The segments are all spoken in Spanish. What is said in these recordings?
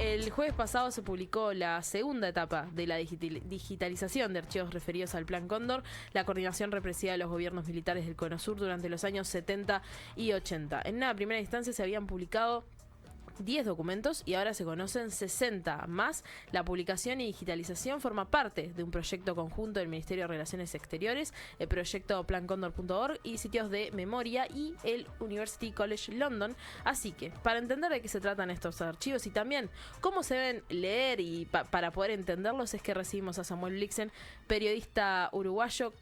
El jueves pasado se publicó la segunda etapa de la digitalización de archivos referidos al Plan Cóndor, la coordinación represiva de los gobiernos militares del Cono Sur durante los años 70 y 80. En una primera instancia se habían publicado 10 documentos y ahora se conocen 60 más. La publicación y digitalización forma parte de un proyecto conjunto del Ministerio de Relaciones Exteriores, el proyecto plancondor.org y sitios de memoria y el University College London. Así que, para entender de qué se tratan estos archivos y también cómo se deben leer y para poder entenderlos, es que recibimos a Samuel Blixen, periodista uruguayo,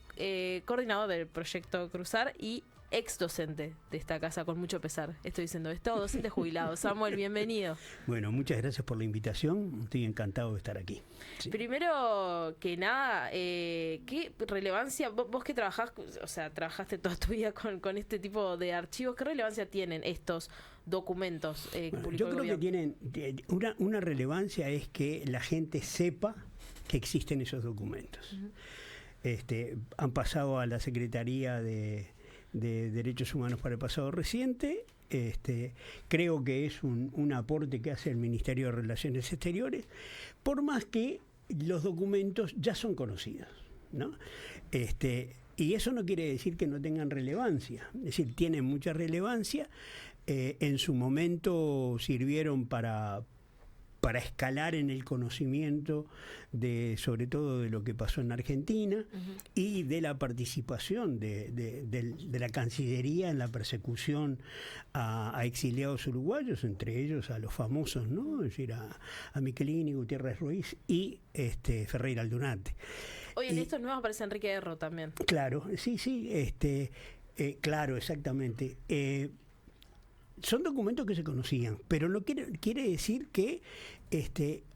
coordinador del proyecto Cruzar y ex docente de esta casa, con mucho pesar estoy diciendo esto, docente jubilado. Samuel, bienvenido. Bueno, muchas gracias por la invitación, estoy encantado de estar aquí. Sí. Primero que nada, ¿qué relevancia, vos que trabajás, o sea, trabajaste toda tu vida con este tipo de archivos, qué relevancia tienen estos documentos que publicó yo el creo gobierno? que tienen, una relevancia es que la gente sepa que existen esos documentos. Han pasado a la Secretaría de Derechos Humanos para el pasado reciente. Creo que es un aporte que hace el Ministerio de Relaciones Exteriores, por más que los documentos ya son conocidos, ¿no? Y eso no quiere decir que no tengan relevancia, es decir, tienen mucha relevancia. En su momento sirvieron para escalar en el conocimiento sobre todo de lo que pasó en Argentina y de la participación de la Cancillería en la persecución a exiliados uruguayos, entre ellos a los famosos, ¿no? Es decir, a Michelini, Gutiérrez Ruiz y Ferreira Aldunate. Oye, en estos nuevos aparece Enrique Erro también. Claro, sí, claro, exactamente. Son documentos que se conocían, pero no quiere decir que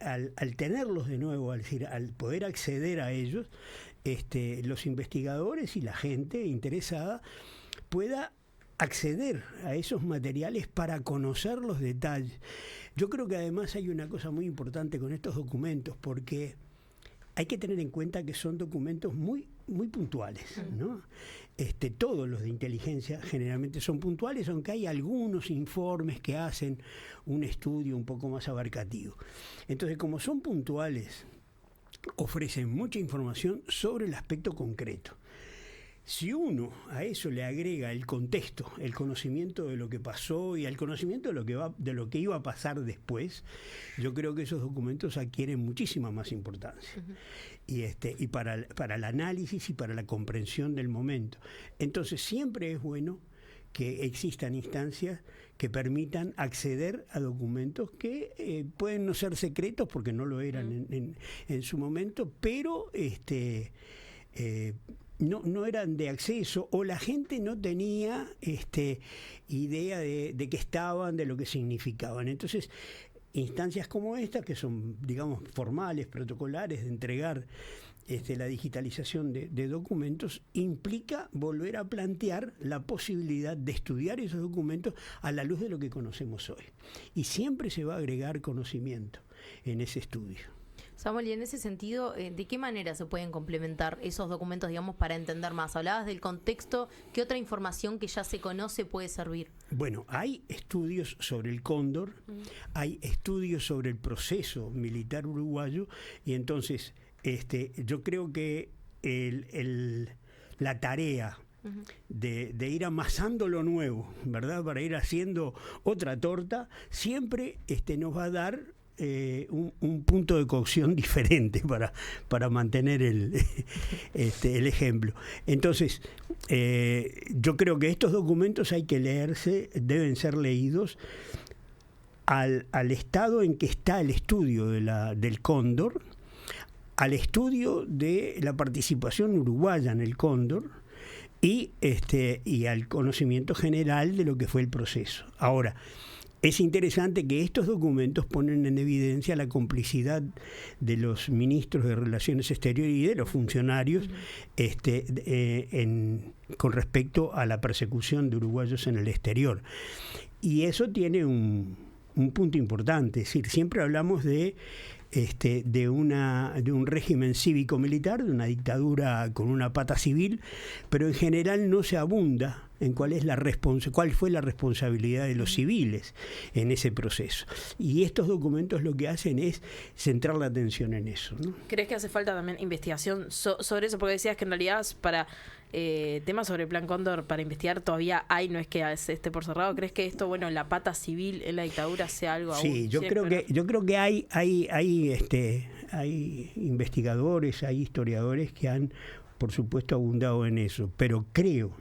al tenerlos de nuevo, al poder acceder a ellos, los investigadores y la gente interesada pueda acceder a esos materiales para conocer los detalles. Yo creo que además hay una cosa muy importante con estos documentos, porque hay que tener en cuenta que son documentos muy puntuales, ¿no? Todos los de inteligencia generalmente son puntuales, aunque hay algunos informes que hacen un estudio un poco más abarcativo. Entonces, como son puntuales, ofrecen mucha información sobre el aspecto concreto. Si uno a eso le agrega el contexto, el conocimiento de lo que pasó y el conocimiento de lo que iba a pasar después, yo creo que esos documentos adquieren muchísima más importancia. Y para el análisis y para la comprensión del momento. Entonces siempre es bueno que existan instancias que permitan acceder a documentos que pueden no ser secretos porque no lo eran en su momento, pero no eran de acceso, o la gente no tenía idea de qué estaban, de lo que significaban. Entonces, instancias como esta, que son, digamos, formales, protocolares, de entregar la digitalización de documentos, implica volver a plantear la posibilidad de estudiar esos documentos a la luz de lo que conocemos hoy. Y siempre se va a agregar conocimiento en ese estudio. Samuel, y en ese sentido, ¿de qué manera se pueden complementar esos documentos, digamos, para entender más? Hablabas del contexto, ¿qué otra información que ya se conoce puede servir? Bueno, hay estudios sobre el Cóndor, hay estudios sobre el proceso militar uruguayo, y entonces yo creo que la tarea de ir amasando lo nuevo, ¿verdad? Para ir haciendo otra torta, siempre nos va a dar un punto de cocción diferente para mantener el ejemplo. Entonces, yo creo que estos documentos hay que leerse, deben ser leídos al estado en que está el estudio del Cóndor, al estudio de la participación uruguaya en el Cóndor y al conocimiento general de lo que fue el proceso. Ahora, es interesante que estos documentos ponen en evidencia la complicidad de los ministros de Relaciones Exteriores y de los funcionarios con respecto a la persecución de uruguayos en el exterior. Y eso tiene un punto importante, es decir, siempre hablamos de un régimen cívico-militar, de una dictadura con una pata civil, pero en general no se abunda en cuál fue la responsabilidad de los civiles en ese proceso. Y estos documentos lo que hacen es centrar la atención en eso, ¿no? ¿Crees que hace falta también investigación sobre eso? Porque decías que en realidad para temas sobre el Plan Cóndor, para investigar todavía hay, no es que esté por cerrado. ¿Crees que esto, bueno, la pata civil en la dictadura sea algo aún? Sí, yo creo que hay investigadores, hay historiadores que han, por supuesto, abundado en eso, pero creo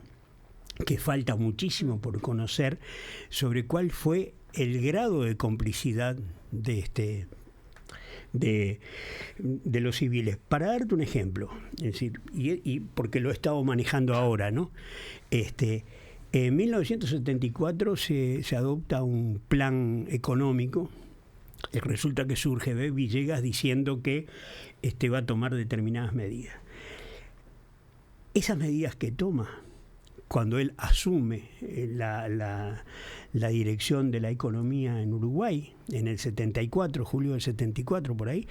que falta muchísimo por conocer sobre cuál fue el grado de complicidad de los civiles. Para darte un ejemplo, es decir, y porque lo he estado manejando ahora, ¿no? En 1974 se adopta un plan económico. Y resulta que surge Beck Villegas diciendo que va a tomar determinadas medidas. Esas medidas que toma, cuando él asume la dirección de la economía en Uruguay, en el 74, julio del 74, por ahí,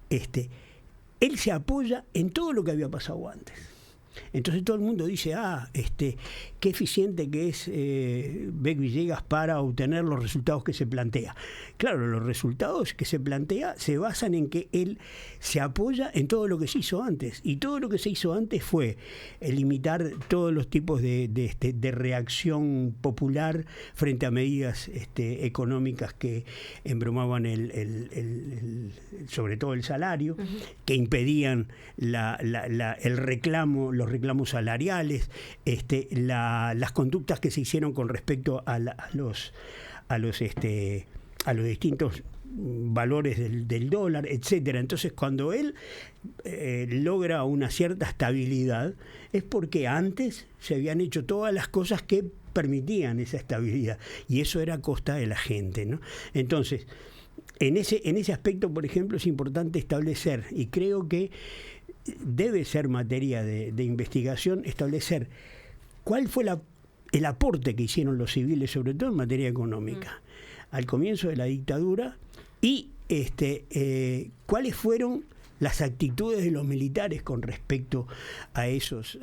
él se apoya en todo lo que había pasado antes. Entonces todo el mundo dice, qué eficiente que es Beck Villegas para obtener los resultados que se plantea. Claro, los resultados que se plantea se basan en que él se apoya en todo lo que se hizo antes. Y todo lo que se hizo antes fue limitar todos los tipos de reacción popular frente a medidas económicas que embromaban sobre todo el salario, que impedían el reclamo, los reclamos salariales, las conductas que se hicieron con respecto a los distintos valores del dólar, etcétera. Entonces, cuando él logra una cierta estabilidad, es porque antes se habían hecho todas las cosas que permitían esa estabilidad, y eso era a costa de la gente, ¿no? Entonces, en ese aspecto, por ejemplo, es importante establecer, y creo que debe ser materia de investigación, establecer cuál fue el aporte que hicieron los civiles, sobre todo en materia económica, al comienzo de la dictadura, y cuáles fueron las actitudes de los militares con respecto a esos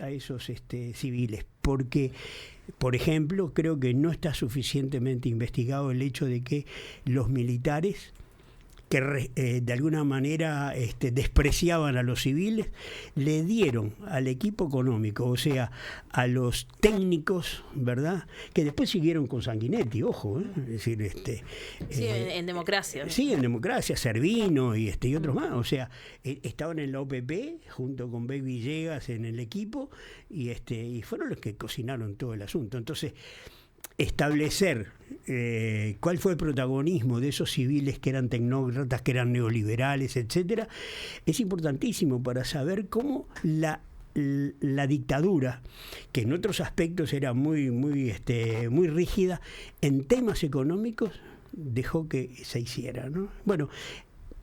civiles. Porque, por ejemplo, creo que no está suficientemente investigado el hecho de que los militares, que de alguna manera despreciaban a los civiles, le dieron al equipo económico, o sea, a los técnicos, ¿verdad?, que después siguieron con Sanguinetti, ojo, es decir, en democracia. Sí, en democracia, Servino y otros más, o sea, estaban en la OPP junto con Beck Villegas en el equipo, y fueron los que cocinaron todo el asunto. Entonces, establecer cuál fue el protagonismo de esos civiles que eran tecnócratas, que eran neoliberales, etcétera, es importantísimo para saber cómo la dictadura, que en otros aspectos era muy rígida, en temas económicos dejó que se hiciera, ¿no? Bueno,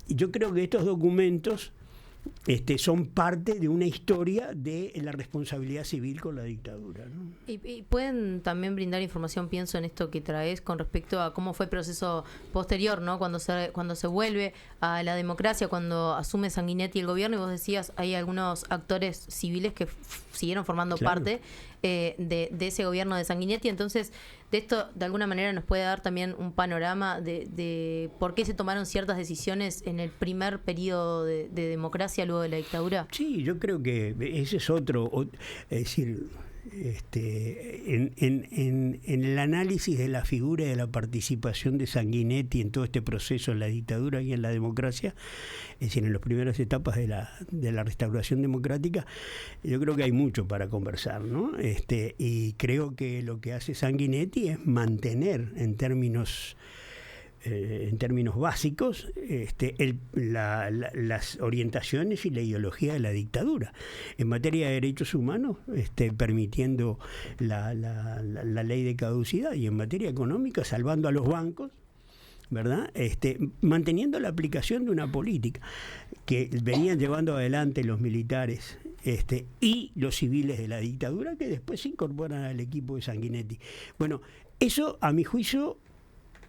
yo creo que estos documentos son parte de una historia de la responsabilidad civil con la dictadura, ¿no? Y pueden también brindar información, pienso en esto que traes, con respecto a cómo fue el proceso posterior, ¿no? Cuando se vuelve a la democracia, cuando asume Sanguinetti el gobierno, y vos decías, hay algunos actores civiles que siguieron formando parte de ese gobierno de Sanguinetti. Entonces, de esto de alguna manera nos puede dar también un panorama de por qué se tomaron ciertas decisiones en el primer periodo de democracia luego de la dictadura. Sí, yo creo que ese es otro, es decir, en el análisis de la figura y de la participación de Sanguinetti en todo este proceso en la dictadura y en la democracia, es decir, en las primeras etapas de la restauración democrática, yo creo que hay mucho para conversar, ¿no? Y creo que lo que hace Sanguinetti es mantener en términos básicos las orientaciones y la ideología de la dictadura en materia de derechos humanos, permitiendo la ley de caducidad, y en materia económica salvando a los bancos, ¿verdad? Manteniendo la aplicación de una política que venían llevando adelante los militares y los civiles de la dictadura, que después se incorporan al equipo de Sanguinetti. Bueno, eso, a mi juicio,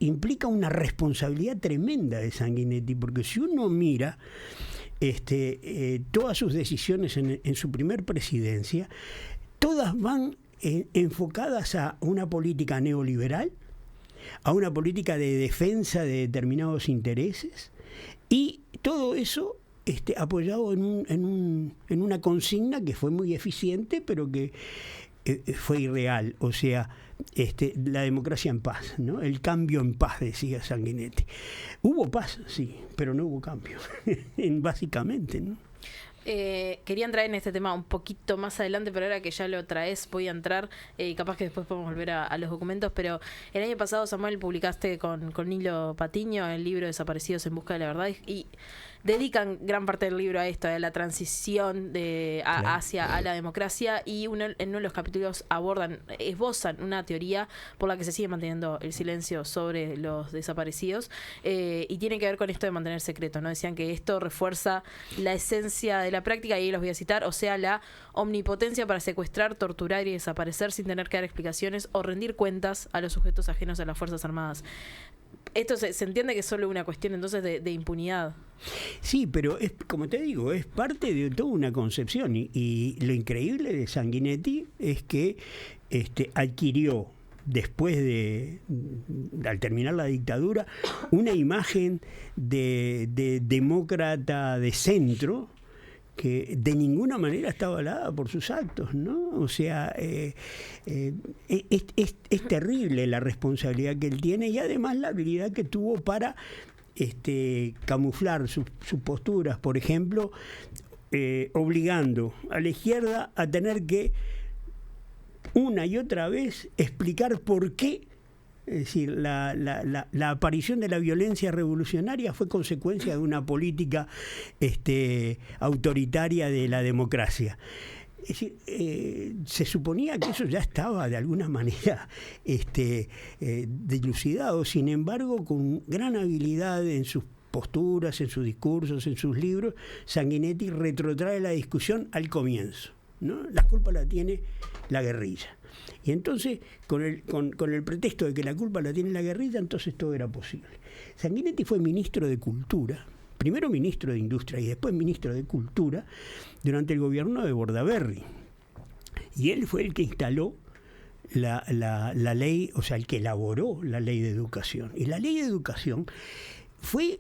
implica una responsabilidad tremenda de Sanguinetti, porque si uno mira todas sus decisiones en su primer presidencia, todas van enfocadas a una política neoliberal, a una política de defensa de determinados intereses, y todo eso apoyado en una consigna que fue muy eficiente, pero que fue irreal. O sea, la democracia en paz, ¿no? El cambio en paz, decía Sanguinetti. Hubo paz, sí, pero no hubo cambio, básicamente, ¿no? Quería entrar en este tema un poquito más adelante, pero ahora que ya lo traes voy a entrar, y capaz que después podemos volver a los documentos. Pero el año pasado, Samuel, publicaste con Nilo Patiño el libro Desaparecidos en busca de la verdad, y dedican gran parte del libro a esto, a la transición hacia la democracia, y en uno de los capítulos esbozan una teoría por la que se sigue manteniendo el silencio sobre los desaparecidos, y tiene que ver con esto de mantener secreto, ¿no? Decían que esto refuerza la esencia de la práctica, y ahí los voy a citar, o sea, la omnipotencia para secuestrar, torturar y desaparecer sin tener que dar explicaciones o rendir cuentas a los sujetos ajenos a las Fuerzas Armadas. Esto se entiende que es solo una cuestión entonces de impunidad. Sí, pero como te digo, es parte de toda una concepción, y lo increíble de Sanguinetti es que adquirió, después al terminar la dictadura, una imagen de demócrata de centro que de ninguna manera está avalada por sus actos, ¿no? O sea, es terrible la responsabilidad que él tiene, y además la habilidad que tuvo para camuflar sus posturas, por ejemplo, obligando a la izquierda a tener que una y otra vez explicar por qué. Es decir, la aparición de la violencia revolucionaria fue consecuencia de una política autoritaria de la democracia. Es decir, se suponía que eso ya estaba de alguna manera dilucidado. Sin embargo, con gran habilidad en sus posturas, en sus discursos, en sus libros, Sanguinetti retrotrae la discusión al comienzo, ¿no? La culpa la tiene la guerrilla. Y entonces, con el pretexto de que la culpa la tiene la guerrilla, entonces todo era posible. Sanguinetti fue ministro de Cultura, primero ministro de Industria y después ministro de Cultura, durante el gobierno de Bordaberry. Y él fue el que instaló la ley, o sea, el que elaboró la ley de educación. Y la ley de educación fue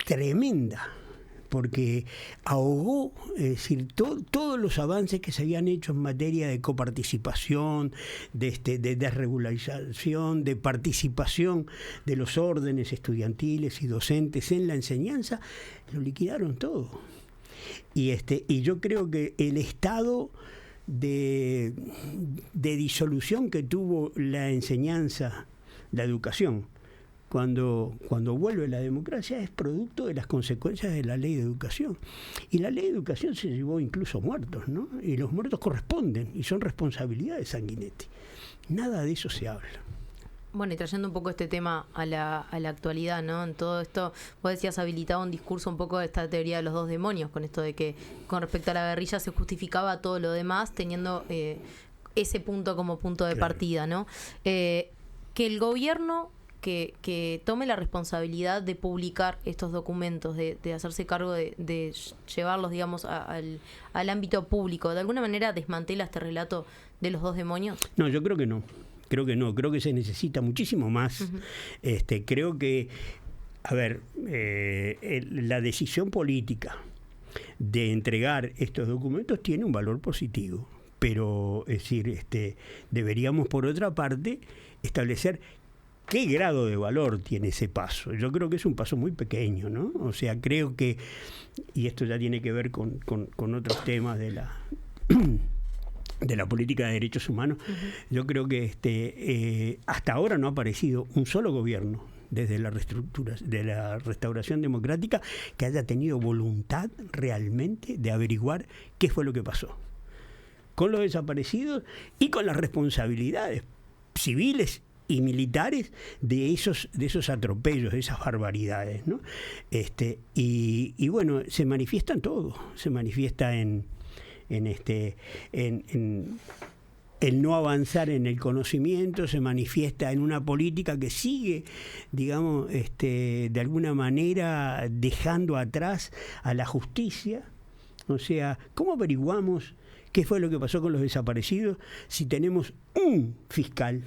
tremenda, porque ahogó, es decir, todos los avances que se habían hecho en materia de coparticipación, de desregularización, de participación de los órdenes estudiantiles y docentes en la enseñanza, lo liquidaron todo. Y yo creo que el estado de disolución que tuvo la enseñanza, la educación, cuando vuelve la democracia, es producto de las consecuencias de la ley de educación. Y la ley de educación se llevó incluso muertos, ¿no? Y los muertos corresponden y son responsabilidad de Sanguinetti. Nada de eso se habla. Bueno, y trayendo un poco este tema a la actualidad, ¿no? En todo esto, vos decías habilitado un discurso un poco de esta teoría de los dos demonios, con esto de que con respecto a la guerrilla se justificaba todo lo demás, teniendo ese punto como punto de partida, ¿no? Que el gobierno que tome la responsabilidad de publicar estos documentos, de hacerse cargo de llevarlos, digamos, al ámbito público, ¿de alguna manera desmantela este relato de los dos demonios? No, yo creo que no. Creo que se necesita muchísimo más. Uh-huh. Creo que, la decisión política de entregar estos documentos tiene un valor positivo, pero es decir, deberíamos por otra parte establecer qué grado de valor tiene ese paso. Yo creo que es un paso muy pequeño, ¿no? O sea, creo que, y esto ya tiene que ver con otros temas de la política de derechos humanos. Uh-huh. Yo creo que hasta ahora no ha aparecido un solo gobierno desde la restauración democrática que haya tenido voluntad realmente de averiguar qué fue lo que pasó con los desaparecidos y con las responsabilidades civiles y militares de esos atropellos, de esas barbaridades, ¿no? Y bueno, se manifiesta en todo, se manifiesta en el no avanzar en el conocimiento, se manifiesta en una política que sigue, digamos, de alguna manera dejando atrás a la justicia. O sea, ¿cómo averiguamos ¿Qué fue lo que pasó con los desaparecidos? Si tenemos un fiscal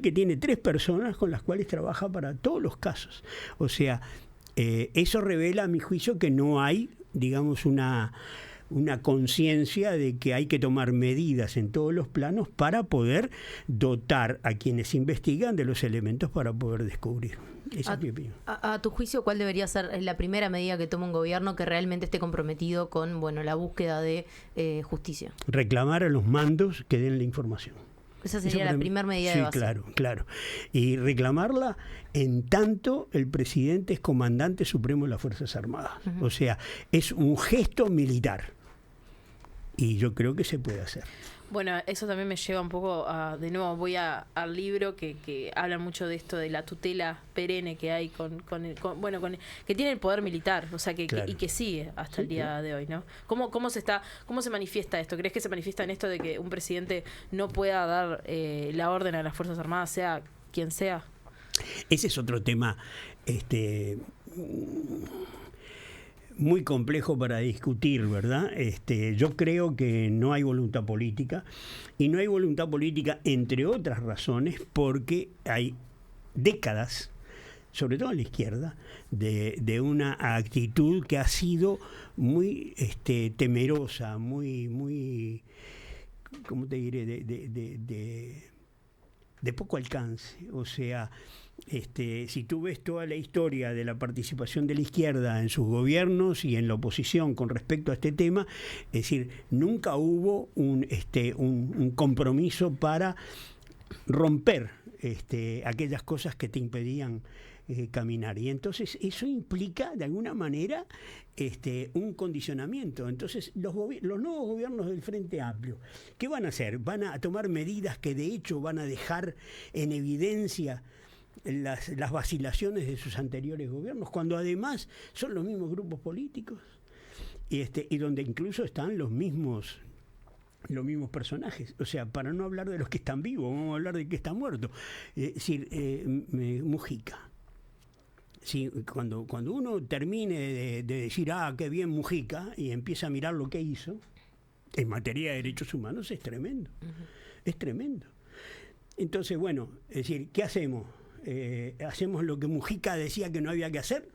que tiene 3 personas con las cuales trabaja para todos los casos. O sea, eso revela, a mi juicio, que no hay, digamos, una conciencia de que hay que tomar medidas en todos los planos para poder dotar a quienes investigan de los elementos para poder descubrir. Esa es mi opinión. A tu juicio, ¿cuál debería ser la primera medida que tome un gobierno que realmente esté comprometido con la búsqueda de justicia? Reclamar a los mandos que den la información. Esa sería la primera medida de base. Sí, claro. Y reclamarla en tanto el presidente es comandante supremo de las Fuerzas Armadas. Uh-huh. O sea, es un gesto militar. Y yo creo que se puede hacer. Bueno, eso también me lleva un poco a, de nuevo, voy al libro que habla mucho de esto, de la tutela perenne que hay que tiene el poder militar, o sea, y que sigue hasta el día de hoy, ¿no? ¿Cómo se manifiesta esto? ¿Crees que se manifiesta en esto de que un presidente no pueda dar la orden a las Fuerzas Armadas, sea quien sea? Ese es otro tema, muy complejo para discutir, ¿verdad? Yo creo que no hay voluntad política, y no hay voluntad política, entre otras razones, porque hay décadas, sobre todo en la izquierda, de una actitud que ha sido muy temerosa, muy, ¿cómo te diré?, de poco alcance. O sea, si tú ves toda la historia de la participación de la izquierda en sus gobiernos y en la oposición con respecto a este tema, es decir, nunca hubo un compromiso para romper aquellas cosas que te impedían caminar. Y entonces eso implica, de alguna manera, un condicionamiento. Entonces, los nuevos gobiernos del Frente Amplio, ¿qué van a hacer? Van a tomar medidas que de hecho van a dejar en evidencia las vacilaciones de sus anteriores gobiernos, cuando además son los mismos grupos políticos y donde incluso están los mismos personajes. O sea, para no hablar de los que están vivos, vamos a hablar de que está muerto. Es decir, Mujica. Sí, cuando uno termine de decir, qué bien Mujica, y empieza a mirar lo que hizo en materia de derechos humanos, es tremendo. Uh-huh. Es tremendo. Entonces, bueno, es decir, ¿qué hacemos? ¿Hacemos lo que Mujica decía que no había que hacer?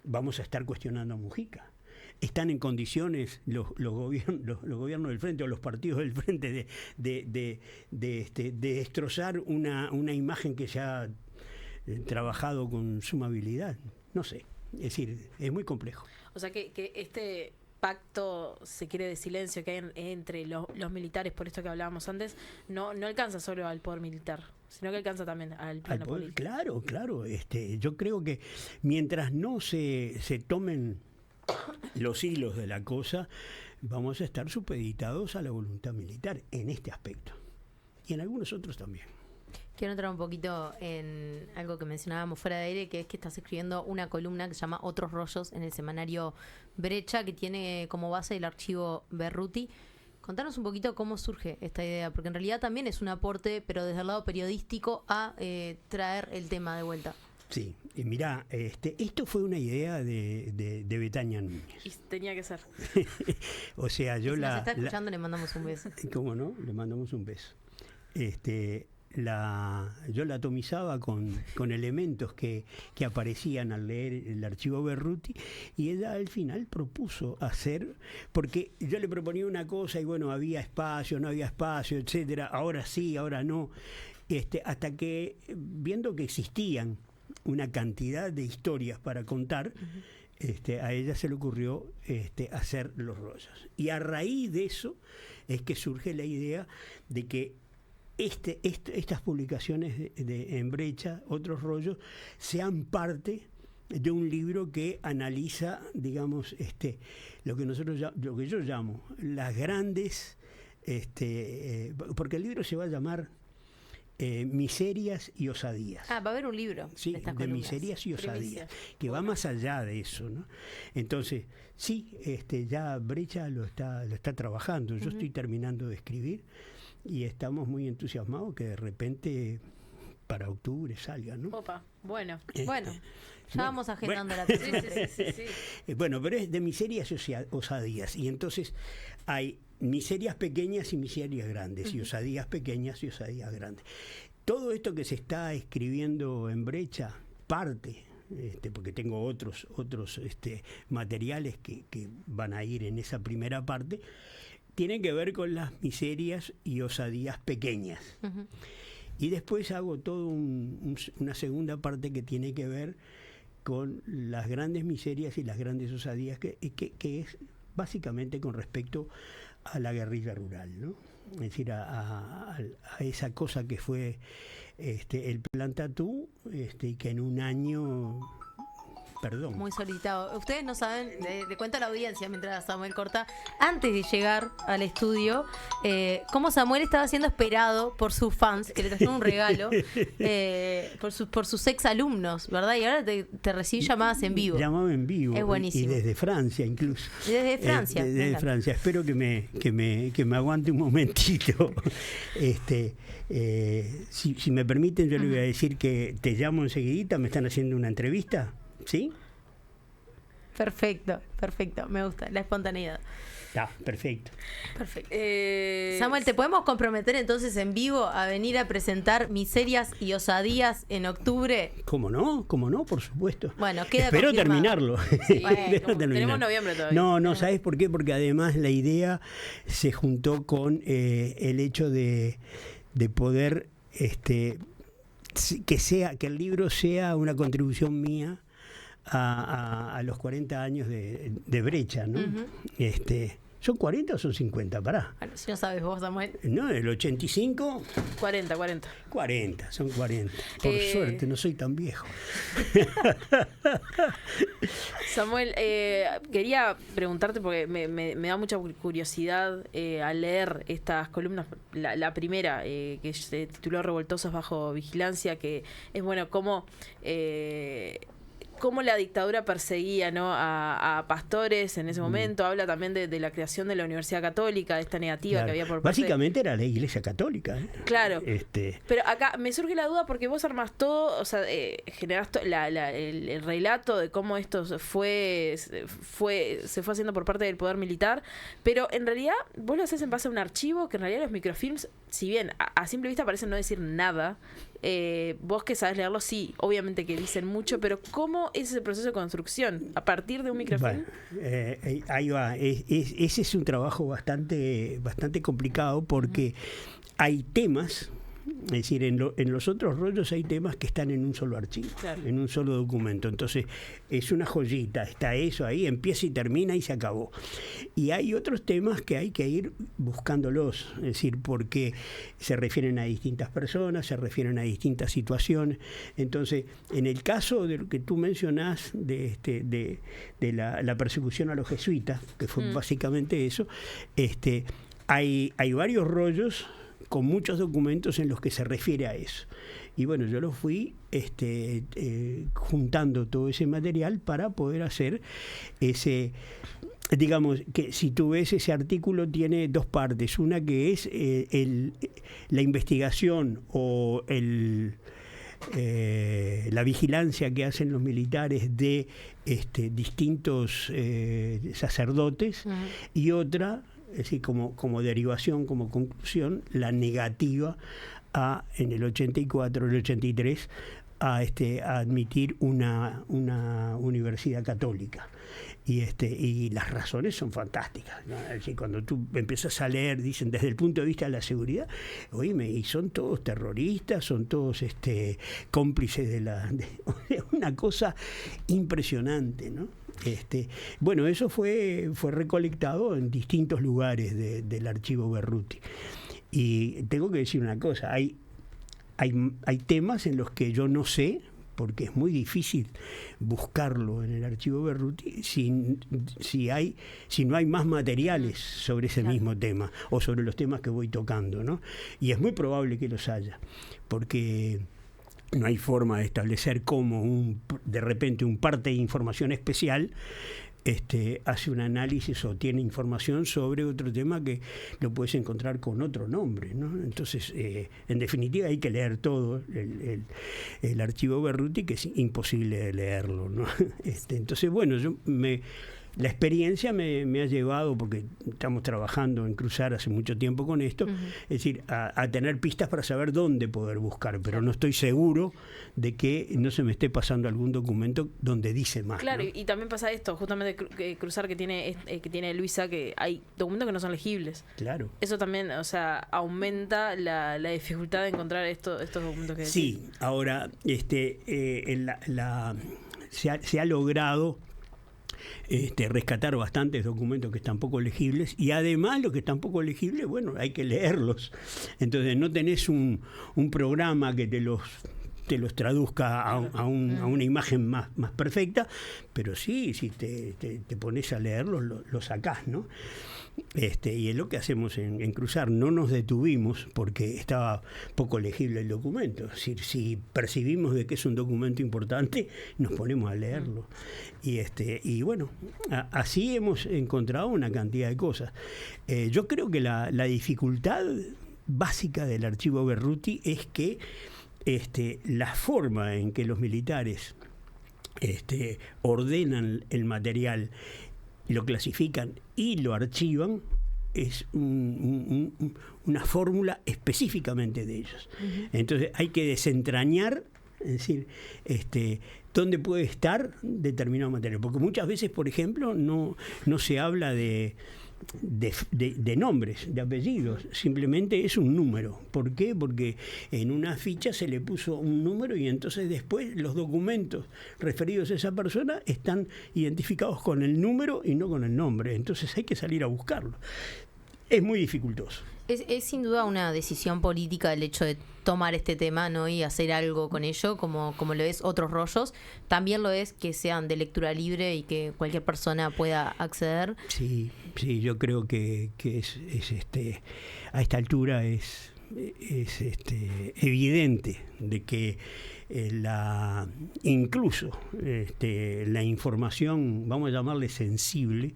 Vamos a estar cuestionando a Mujica. ¿Están en condiciones los gobiernos del Frente o los partidos del Frente de destrozar una imagen que se ha trabajado con suma habilidad? No sé. Es decir, es muy complejo. O sea que este pacto, se quiere, de silencio que hay entre los militares, por esto que hablábamos antes, no alcanza solo al poder militar, sino que alcanza también al plano político. Claro. Yo creo que mientras no se tomen los hilos de la cosa, vamos a estar supeditados a la voluntad militar en este aspecto. Y en algunos otros también. Quiero entrar un poquito en algo que mencionábamos fuera de aire, que es que estás escribiendo una columna que se llama Otros Rollos en el semanario Brecha, que tiene como base el archivo Berruti. Contanos un poquito cómo surge esta idea, porque en realidad también es un aporte, pero desde el lado periodístico, a traer el tema de vuelta. Sí, mirá, esto fue una idea de Betania Núñez. Y tenía que ser. O sea, si nos está escuchando, le mandamos un beso. ¿Cómo no? Le mandamos un beso. Yo la atomizaba con elementos que aparecían al leer el archivo Berruti, y ella al final propuso hacer, porque yo le proponía una cosa y bueno, había espacio, no había espacio, etcétera, ahora sí, ahora no, hasta que, viendo que existían una cantidad de historias para contar, uh-huh, a ella se le ocurrió hacer los rollos, y a raíz de eso es que surge la idea de que estas publicaciones en Brecha, Otros Rollos, sean parte de un libro que analiza, digamos, lo que yo llamo las grandes, porque el libro se va a llamar Miserias y Osadías. Va a haber un libro. Sí, de Miserias y Osadías, que va más allá de eso, ¿no? Entonces, sí, ya Brecha lo está trabajando. Yo estoy terminando de escribir y estamos muy entusiasmados que de repente para octubre salga, ¿no? Opa, bueno. Bueno, ya vamos agendando la Sí, próxima. sí. Bueno, pero es de miserias y osadías. Y entonces hay miserias pequeñas y miserias grandes, y osadías pequeñas y osadías grandes. Todo esto que se está escribiendo en Brecha, parte, porque tengo otros materiales que van a ir en esa primera parte, tienen que ver con las miserias y osadías pequeñas. Ujú. Y después hago toda una segunda parte que tiene que ver con las grandes miserias y las grandes osadías, que es básicamente con respecto a la guerrilla rural, ¿no? Es decir, a esa cosa que fue el Plan Tatú, y que en un año... Perdón. Muy solicitado. Ustedes no saben, le cuento a la audiencia mientras Samuel corta, antes de llegar al estudio, cómo Samuel estaba siendo esperado por sus fans, que le trajeron un regalo, por sus ex alumnos, ¿verdad? Y ahora te recibe llamadas en vivo. Llamaba en vivo. Es buenísimo. Y desde Francia incluso. Desde Francia. Desde Francia. Espero que me aguante un momentito. Si me permiten, yo le voy a decir que te llamo enseguidita, me están haciendo una entrevista. ¿Sí? Perfecto, me gusta, la espontaneidad. Perfecto. Samuel, ¿te podemos comprometer entonces en vivo a venir a presentar Miserias y Osadías en octubre? ¿Cómo no? Por supuesto. Bueno, queda Espero confirmado. terminarlo. Sí, tenemos noviembre todavía. No, ¿sabes por qué? Porque además la idea se juntó con el hecho de poder que el libro sea una contribución mía a los 40 años de Brecha, ¿no? Uh-huh. ¿Son 40 o son 50? Pará. Bueno, si no sabes vos, Samuel. No, el 85... 40. 40, son 40. Por suerte, no soy tan viejo. Samuel, quería preguntarte, porque me da mucha curiosidad al leer estas columnas. La primera, que se tituló Revoltosos bajo vigilancia, que es, bueno, cómo la dictadura perseguía, ¿no?, a pastores en ese momento. Habla también de la creación de la Universidad Católica, de esta negativa, Claro. que había por parte... Básicamente era la Iglesia Católica. Claro. Pero acá me surge la duda, porque vos armás todo, o sea, generás el relato de cómo esto se fue haciendo por parte del poder militar, pero en realidad vos lo haces en base a un archivo que en realidad los microfilms, si bien a simple vista parecen no decir nada, vos que sabes leerlo, sí, obviamente que dicen mucho, pero ¿cómo es ese proceso de construcción? ¿A partir de un microfilm? Bueno, ahí va. Ese es un trabajo bastante complicado, porque hay temas, es decir, en los otros rollos hay temas que están en un solo archivo, claro, en un solo documento. Entonces es una joyita, está eso ahí, empieza y termina y se acabó. Y hay otros temas que hay que ir buscándolos, es decir, porque se refieren a distintas personas, se refieren a distintas situaciones. Entonces, en el caso de lo que tú mencionás, de la persecución a los jesuitas, que fue básicamente eso, hay varios rollos con muchos documentos en los que se refiere a eso. Y bueno, yo lo fui juntando todo ese material para poder hacer ese... Digamos que si tú ves, ese artículo tiene dos partes. Una que es la investigación o la vigilancia que hacen los militares de distintos sacerdotes, y otra, es decir, como derivación, como conclusión, la negativa en el 84, el 83, a admitir una universidad católica. Y las razones son fantásticas, ¿no? Es decir, cuando tú empiezas a leer, dicen, desde el punto de vista de la seguridad, oíme, y son todos terroristas, son todos cómplices de una cosa impresionante, ¿no? Bueno, eso fue recolectado en distintos lugares del archivo Berruti. Y tengo que decir una cosa, hay temas en los que yo no sé, porque es muy difícil buscarlo en el archivo Berruti si no hay más materiales sobre ese mismo tema o sobre los temas que voy tocando, ¿no? Y es muy probable que los haya, porque no hay forma de establecer cómo de repente un parte de información especial hace un análisis o tiene información sobre otro tema que lo puedes encontrar con otro nombre, ¿no? Entonces, en definitiva, hay que leer todo el archivo Berruti, que es imposible de leerlo, ¿no? Entonces, bueno, la experiencia me ha llevado, porque estamos trabajando en Cruzar hace mucho tiempo con esto, es decir, a tener pistas para saber dónde poder buscar, pero no estoy seguro de que no se me esté pasando algún documento donde dice más. Claro, ¿no? y también pasa esto, justamente Cruzar que tiene Luisa, que hay documentos que no son legibles. Claro. Eso también, o sea, aumenta la dificultad de encontrar estos documentos que sí, decís. Ahora, se ha logrado rescatar bastantes documentos que están poco legibles, y además los que están poco legibles, bueno, hay que leerlos. Entonces no tenés un programa que te los traduzca a una imagen más perfecta, pero sí, si te pones a leerlos, lo sacás, ¿no? Y es lo que hacemos en Cruzar. No nos detuvimos porque estaba poco legible el documento. Es decir, si percibimos de que es un documento importante, nos ponemos a leerlo. Y bueno, así hemos encontrado una cantidad de cosas. Yo creo que la dificultad básica del archivo Berruti es que la forma en que los militares ordenan el material, lo clasifican y lo archivan, es una fórmula específicamente de ellos. Entonces hay que desentrañar, es decir, dónde puede estar determinado material, porque muchas veces, por ejemplo, no se habla de nombres, de apellidos, simplemente es un número. ¿Por qué? Porque en una ficha se le puso un número y entonces después los documentos referidos a esa persona están identificados con el número y no con el nombre. Entonces hay que salir a buscarlo. Es muy dificultoso. Es sin duda una decisión política el hecho de tomar este tema, ¿no? Y hacer algo con ello, como lo es otros rollos. También lo es que sean de lectura libre y que cualquier persona pueda acceder. Sí, yo creo que es a esta altura es evidente de que incluso la información, vamos a llamarle sensible,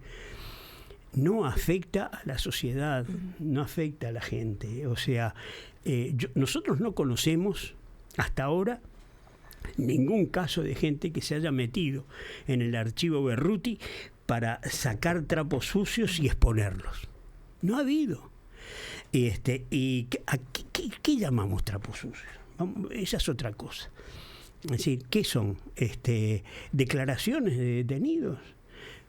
no afecta a la sociedad, no afecta a la gente. O sea, nosotros no conocemos hasta ahora ningún caso de gente que se haya metido en el archivo Berruti para sacar trapos sucios y exponerlos. No ha habido. ¿Y qué llamamos trapos sucios? Esa es otra cosa. Es decir, ¿qué son? ¿Declaraciones de detenidos?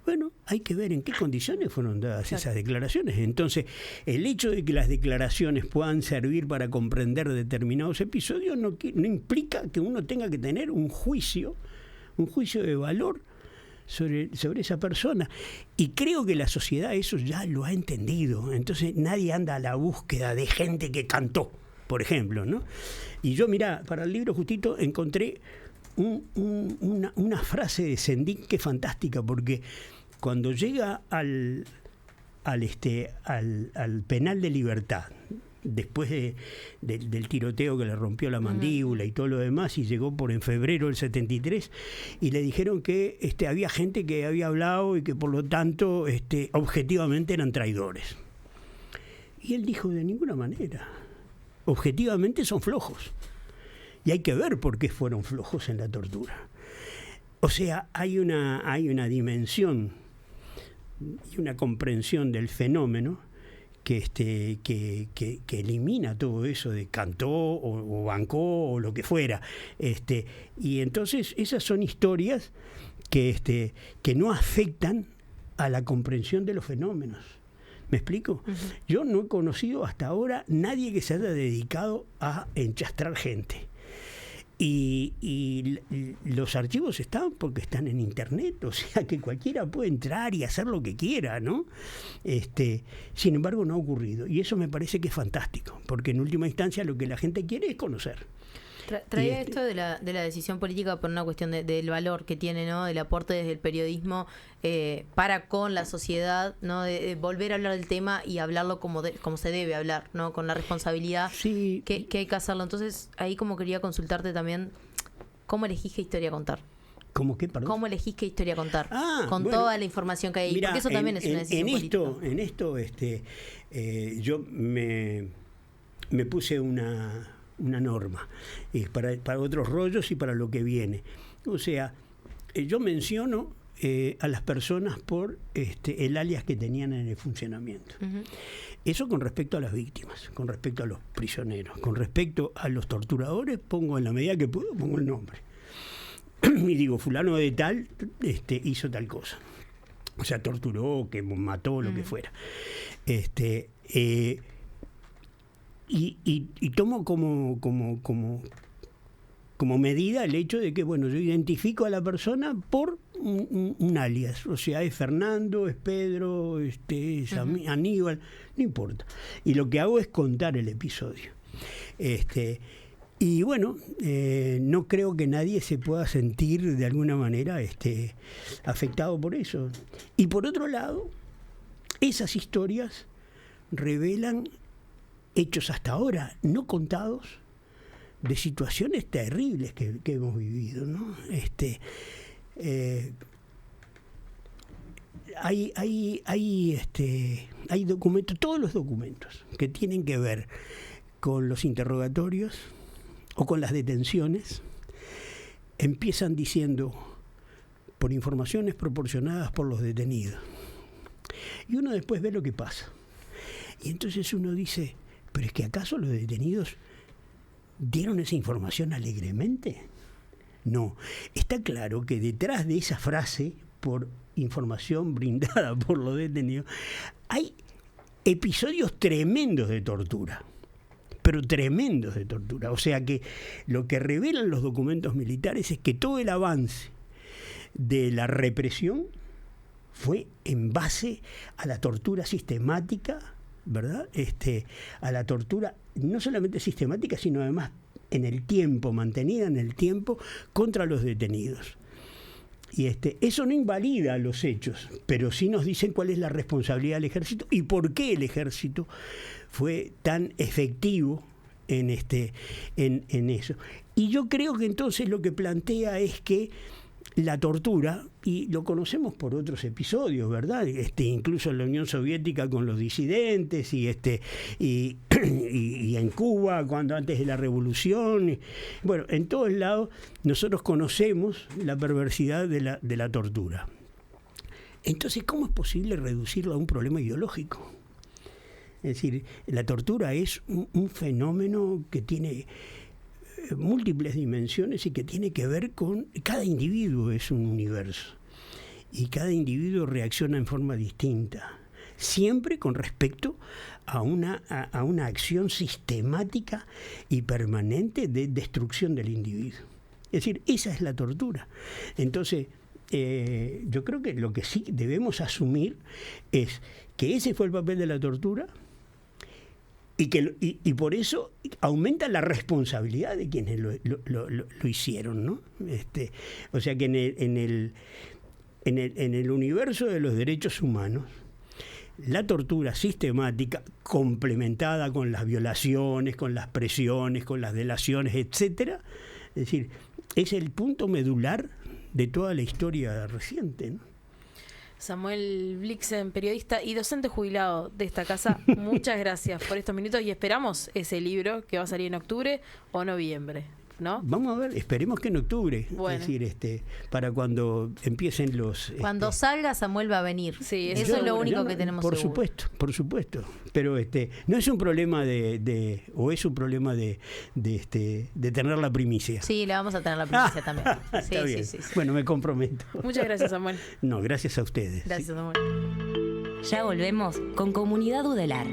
Bueno, hay que ver en qué condiciones fueron dadas esas declaraciones. Entonces, el hecho de que las declaraciones puedan servir para comprender determinados episodios no implica que uno tenga que tener un juicio de valor sobre esa persona. Y creo que la sociedad eso ya lo ha entendido. Entonces, nadie anda a la búsqueda de gente que cantó, por ejemplo, ¿no? Y yo, mirá, para el libro justito encontré una frase de Sendik que es fantástica, porque cuando llega al penal de Libertad, después del tiroteo que le rompió la mandíbula y todo lo demás, y llegó en febrero del 73, y le dijeron que había gente que había hablado y que por lo tanto objetivamente eran traidores. Y él dijo: de ninguna manera, objetivamente son flojos. Y hay que ver por qué fueron flojos en la tortura. O sea, hay una dimensión y una comprensión del fenómeno que elimina todo eso de cantó o bancó o lo que fuera. Y entonces esas son historias que no afectan a la comprensión de los fenómenos. ¿Me explico? Yo no he conocido hasta ahora nadie que se haya dedicado a enchastrar gente. Y los archivos están porque están en internet, o sea que cualquiera puede entrar y hacer lo que quiera, ¿no? Sin embargo, no ha ocurrido, y eso me parece que es fantástico, porque en última instancia lo que la gente quiere es conocer. Traía esto de la decisión política por una cuestión del valor que tiene, ¿no? Del aporte desde el periodismo para con la sociedad, ¿no? De volver a hablar del tema y hablarlo como se debe hablar, ¿no? Con la responsabilidad que hay que hacerlo. Entonces, ahí como quería consultarte también, ¿cómo elegís qué historia contar? ¿Cómo qué, perdón? ¿Cómo elegís qué historia contar? Con bueno, toda la información que hay. Mirá, porque eso también es una decisión política. En esto yo me puse una norma para otros rollos y para lo que viene. O sea, yo menciono a las personas por el alias que tenían en el funcionamiento. Uh-huh. Eso con respecto a las víctimas, con respecto a los prisioneros, con respecto a los torturadores, pongo en la medida que puedo, pongo el nombre. Y digo, fulano de tal hizo tal cosa. O sea, torturó, que mató, lo que fuera. Y tomo como medida el hecho de que, bueno, yo identifico a la persona por un alias. O sea, es Fernando, es Pedro, es Aníbal, no importa. Y lo que hago es contar el episodio. Y bueno, no creo que nadie se pueda sentir de alguna manera afectado por eso. Y por otro lado, esas historias revelan hechos hasta ahora no contados de situaciones terribles que hemos vivido, ¿no? Hay documentos, todos los documentos que tienen que ver con los interrogatorios o con las detenciones, empiezan diciendo por informaciones proporcionadas por los detenidos. Y uno después ve lo que pasa. Y entonces uno dice, ¿pero es que acaso los detenidos dieron esa información alegremente? No. Está claro que detrás de esa frase, por información brindada por los detenidos, hay episodios tremendos de tortura. Pero tremendos de tortura. O sea que lo que revelan los documentos militares es que todo el avance de la represión fue en base a la tortura sistemática, ¿verdad? A la tortura no solamente sistemática, sino además en el tiempo, mantenida en el tiempo contra los detenidos. Y eso no invalida los hechos, pero sí nos dicen cuál es la responsabilidad del ejército y por qué el ejército fue tan efectivo en eso. Y yo creo que entonces lo que plantea es que la tortura, y lo conocemos por otros episodios, ¿verdad? Incluso en la Unión Soviética con los disidentes y en Cuba cuando antes de la revolución, bueno, en todos lados nosotros conocemos la perversidad de la tortura. Entonces, ¿cómo es posible reducirlo a un problema ideológico? Es decir, la tortura es un fenómeno que tiene múltiples dimensiones y que tiene que ver con... Cada individuo es un universo y cada individuo reacciona en forma distinta, siempre con respecto a una acción sistemática y permanente de destrucción del individuo. Es decir, esa es la tortura. Entonces, yo creo que lo que sí debemos asumir es que ese fue el papel de la tortura y por eso aumenta la responsabilidad de quienes lo hicieron, ¿no? O sea que en el universo de los derechos humanos, la tortura sistemática, complementada con las violaciones, con las presiones, con las delaciones, etcétera, es decir, es el punto medular de toda la historia reciente, ¿no? Samuel Blixen, periodista y docente jubilado de esta casa, muchas gracias por estos minutos y esperamos ese libro que va a salir en octubre o noviembre, ¿no? Vamos a ver, esperemos que en octubre, bueno. Es decir, para cuando empiecen los... Cuando salga, Samuel va a venir. Sí, eso es lo único que tenemos por seguro. Por supuesto, pero no es un problema o es un problema de tener la primicia. Sí, le vamos a tener la primicia también. Sí, Está bien. Sí. Bueno, me comprometo. Muchas gracias, Samuel. No, gracias a ustedes. Gracias, Samuel. Ya volvemos con Comunidad Udelar.